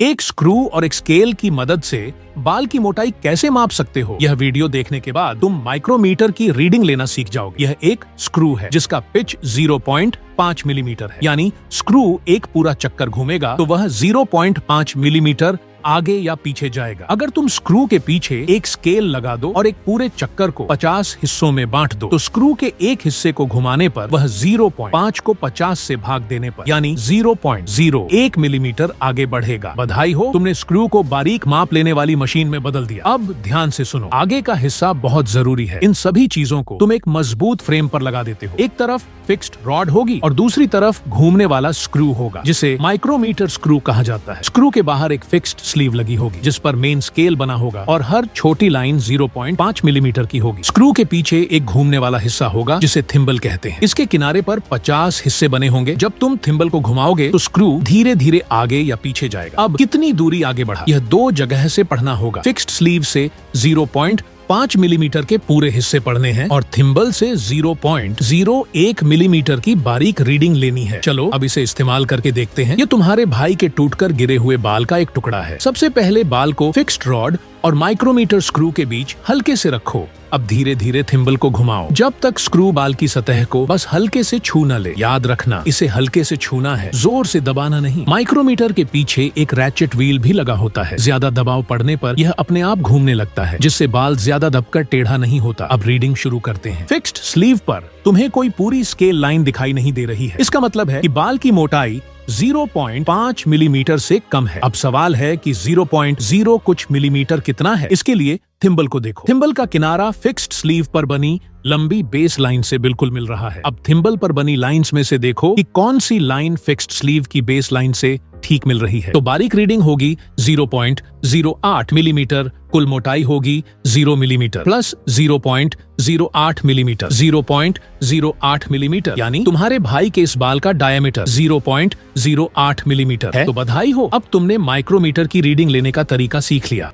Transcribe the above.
एक स्क्रू और एक स्केल की मदद से बाल की मोटाई कैसे माप सकते हो, यह वीडियो देखने के बाद तुम माइक्रोमीटर की रीडिंग लेना सीख जाओगे। यह एक स्क्रू है जिसका पिच 0.5 मिलीमीटर है, यानी स्क्रू एक पूरा चक्कर घूमेगा तो वह 0.5 मिलीमीटर आगे या पीछे जाएगा। अगर तुम स्क्रू के पीछे एक स्केल लगा दो और एक पूरे चक्कर को 50 हिस्सों में बांट दो तो स्क्रू के एक हिस्से को घुमाने पर वह 0.5 को 50 से भाग देने पर यानी 0.01 मिलीमीटर आगे बढ़ेगा। बधाई हो, तुमने स्क्रू को बारीक माप लेने वाली मशीन में बदल दिया। अब ध्यान से सुनो, आगे का हिस्सा बहुत जरूरी है। इन सभी चीजों को तुम एक मजबूत फ्रेम पर लगा देते हो। एक तरफ फिक्स्ड रॉड होगी और दूसरी तरफ घूमने वाला स्क्रू होगा जिसे माइक्रोमीटर स्क्रू कहा जाता है। स्क्रू के बाहर एक फिक्स्ड स्लीव लगी होगी जिस पर मेन स्केल बना होगा और हर छोटी लाइन 0.5 मिलीमीटर की होगी। स्क्रू के पीछे एक घूमने वाला हिस्सा होगा जिसे थिम्बल कहते हैं। इसके किनारे पर 50 हिस्से बने होंगे। जब तुम थिम्बल को घुमाओगे तो स्क्रू धीरे धीरे आगे या पीछे जाएगा। अब कितनी दूरी आगे बढ़ा, यह दो जगह से पढ़ना होगा। फिक्स्ड स्लीव से 0.5 मिलीमीटर के पूरे हिस्से पढ़ने हैं और थिम्बल से 0.01 मिलीमीटर की बारीक रीडिंग लेनी है। चलो अब इसे इस्तेमाल करके देखते हैं। ये तुम्हारे भाई के टूटकर गिरे हुए बाल का एक टुकड़ा है। सबसे पहले बाल को फिक्स्ड रॉड और माइक्रोमीटर स्क्रू के बीच हल्के से रखो। अब धीरे धीरे थिम्बल को घुमाओ जब तक स्क्रू बाल की सतह को बस हल्के से छू न ले। याद रखना, इसे हल्के से छूना है, जोर से दबाना नहीं। माइक्रोमीटर के पीछे एक रैचेट व्हील भी लगा होता है। ज्यादा दबाव पड़ने पर यह अपने आप घूमने लगता है जिससे बाल ज्यादा दबकर टेढ़ा नहीं होता। अब रीडिंग शुरू करते हैं। फिक्स्ड स्लीव पर तुम्हें कोई पूरी स्केल लाइन दिखाई नहीं दे रही है। इसका मतलब है कि बाल की मोटाई 0.5 मिलीमीटर से कम है। अब सवाल है कि 0.0 कुछ मिलीमीटर कितना है। इसके लिए थिम्बल को देखो। थिम्बल का किनारा फिक्स्ड स्लीव पर बनी लंबी बेस लाइन से बिल्कुल मिल रहा है। अब थिम्बल पर बनी लाइंस में से देखो कि कौन सी लाइन फिक्स्ड स्लीव की बेस लाइन से ठीक मिल रही है। तो बारीक रीडिंग होगी 0.08 मिलीमीटर, कुल मोटाई होगी 0 मिलीमीटर प्लस 0.08 मिलीमीटर 0.08 मिलीमीटर, यानी तुम्हारे भाई के इस बाल का डायमीटर 0.08 मिलीमीटर है। तो बधाई हो, अब तुमने माइक्रोमीटर की रीडिंग लेने का तरीका सीख लिया।